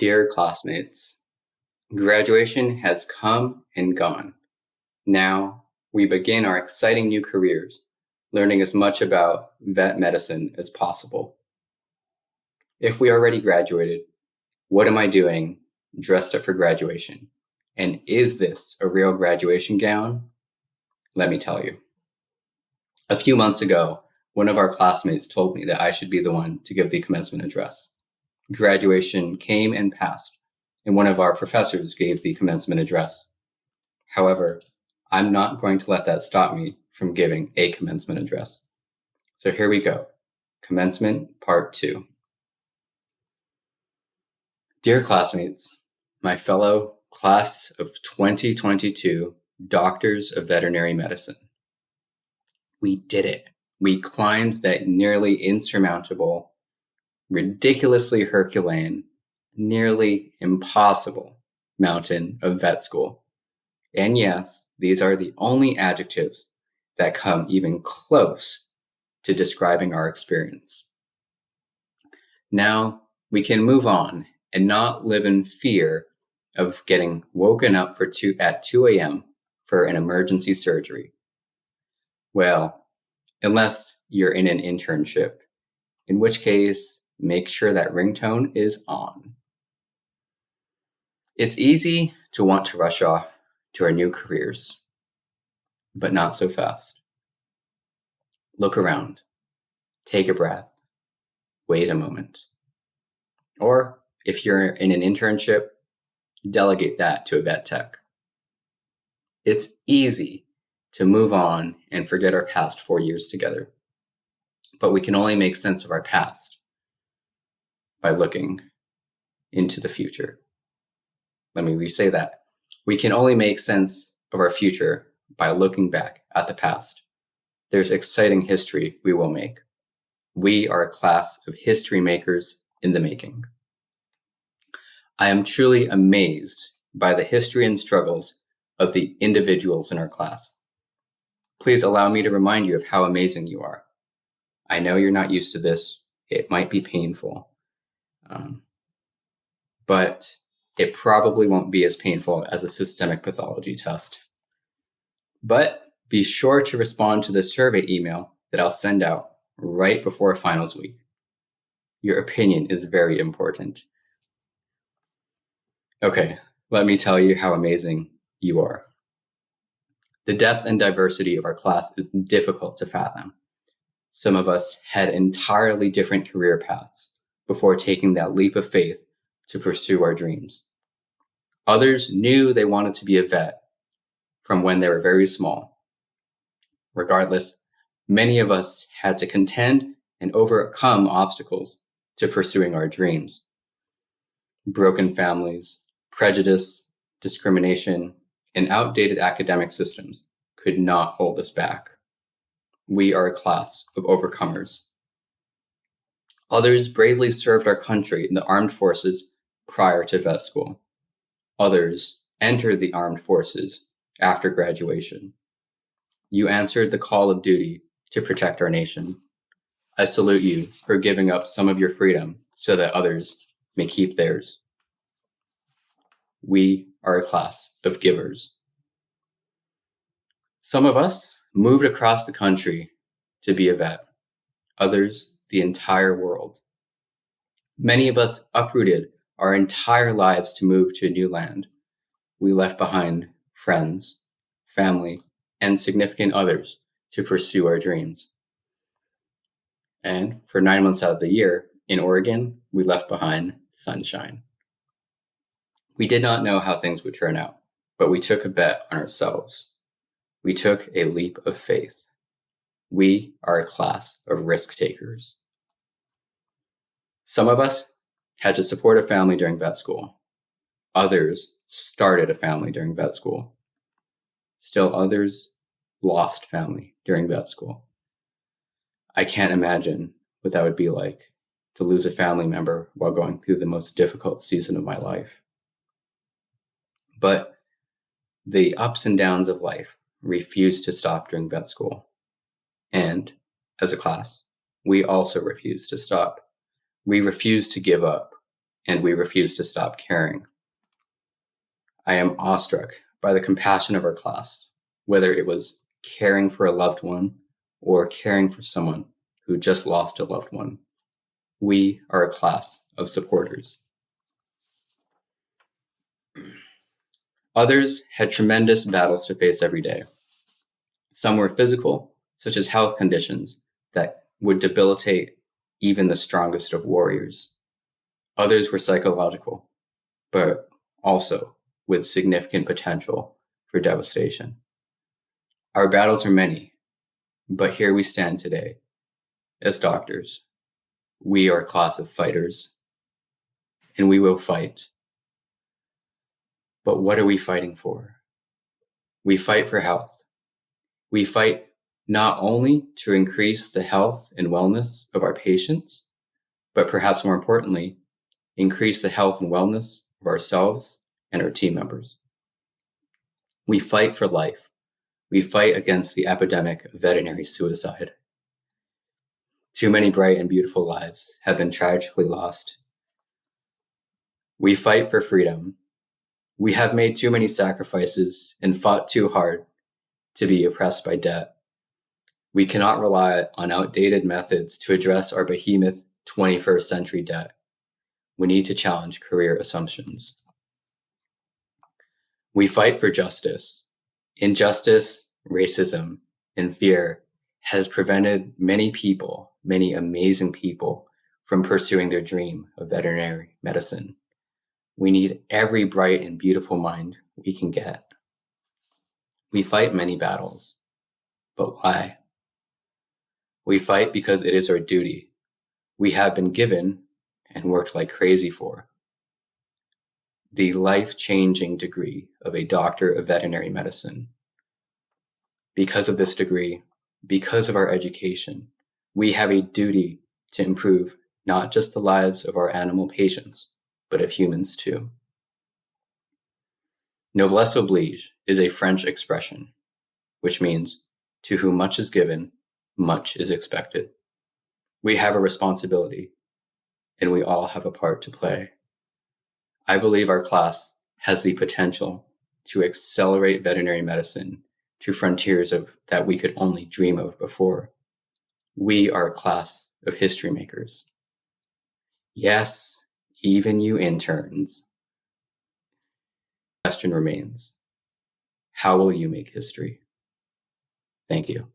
Dear classmates, graduation has come and gone. Now we begin our exciting new careers, learning as much about vet medicine as possible. If we already graduated, what am I doing dressed up for graduation? And is this a real graduation gown? Let me tell you. A few months ago, one of our classmates told me that I should be the one to give the commencement address. Graduation came and passed, and one of our professors gave the commencement address. However, I'm not going to let that stop me from giving a commencement address. So here we go. Commencement Part 2. Dear classmates, my fellow class of 2022 Doctors of Veterinary Medicine. We did it. We climbed that nearly insurmountable, ridiculously Herculean, nearly impossible mountain of vet school. And yes, these are the only adjectives that come even close to describing our experience. Now we can move on and not live in fear of getting woken up at 2 a.m. for an emergency surgery. Well, unless you're in an internship, in which case, make sure that ringtone is on. It's easy to want to rush off to our new careers, but not so fast. Look around, take a breath, wait a moment. Or if you're in an internship, delegate that to a vet tech. It's easy to move on and forget our past 4 years together, but we can only make sense of our past by looking into the future. Let me re-say that. We can only make sense of our future by looking back at the past. There's exciting history we will make. We are a class of history makers in the making. I am truly amazed by the history and struggles of the individuals in our class. Please allow me to remind you of how amazing you are. I know you're not used to this. It might be painful. But it probably won't be as painful as a systemic pathology test. But be sure to respond to the survey email that I'll send out right before finals week. Your opinion is very important. Okay, let me tell you how amazing you are. The depth and diversity of our class is difficult to fathom. Some of us had entirely different career paths before taking that leap of faith to pursue our dreams. Others knew they wanted to be a vet from when they were very small. Regardless, many of us had to contend and overcome obstacles to pursuing our dreams. Broken families, prejudice, discrimination, and outdated academic systems could not hold us back. We are a class of overcomers. Others bravely served our country in the armed forces prior to vet school. Others entered the armed forces after graduation. You answered the call of duty to protect our nation. I salute you for giving up some of your freedom so that others may keep theirs. We are a class of givers. Some of us moved across the country to be a vet. Others, the entire world. Many of us uprooted our entire lives to move to a new land. We left behind friends, family, and significant others to pursue our dreams. And for 9 months out of the year, in Oregon, we left behind sunshine. We did not know how things would turn out, but we took a bet on ourselves. We took a leap of faith. We are a class of risk takers. Some of us had to support a family during vet school. Others started a family during vet school. Still others lost family during vet school. I can't imagine what that would be like to lose a family member while going through the most difficult season of my life. But the ups and downs of life refused to stop during vet school. And as a class, we also refused to stop. We refused to give up. and we refuse to stop caring. I am awestruck by the compassion of our class, whether it was caring for a loved one or caring for someone who just lost a loved one. We are a class of supporters. Others had tremendous battles to face every day. Some were physical, such as health conditions that would debilitate even the strongest of warriors. Others were psychological, but also with significant potential for devastation. Our battles are many, but here we stand today as doctors. We are a class of fighters, and we will fight. But what are we fighting for? We fight for health. We fight not only to increase the health and wellness of our patients, but perhaps more importantly, increase the health and wellness of ourselves and our team members. We fight for life. We fight against the epidemic of veterinary suicide. Too many bright and beautiful lives have been tragically lost. We fight for freedom. We have made too many sacrifices and fought too hard to be oppressed by debt. We cannot rely on outdated methods to address our behemoth 21st century debt. We need to challenge career assumptions. We fight for justice. Injustice, racism, and fear has prevented many people, many amazing people, from pursuing their dream of veterinary medicine. We need every bright and beautiful mind we can get. We fight many battles, but why? We fight because it is our duty. We have been given and worked like crazy for the life-changing degree of a Doctor of Veterinary Medicine. Because of this degree, because of our education, we have a duty to improve not just the lives of our animal patients, but of humans too. Noblesse oblige is a French expression, which means to whom much is given, much is expected. We have a responsibility, and we all have a part to play. I believe our class has the potential to accelerate veterinary medicine to frontiers that we could only dream of before. We are a class of history makers. Yes, even you interns. The question remains, how will you make history? Thank you.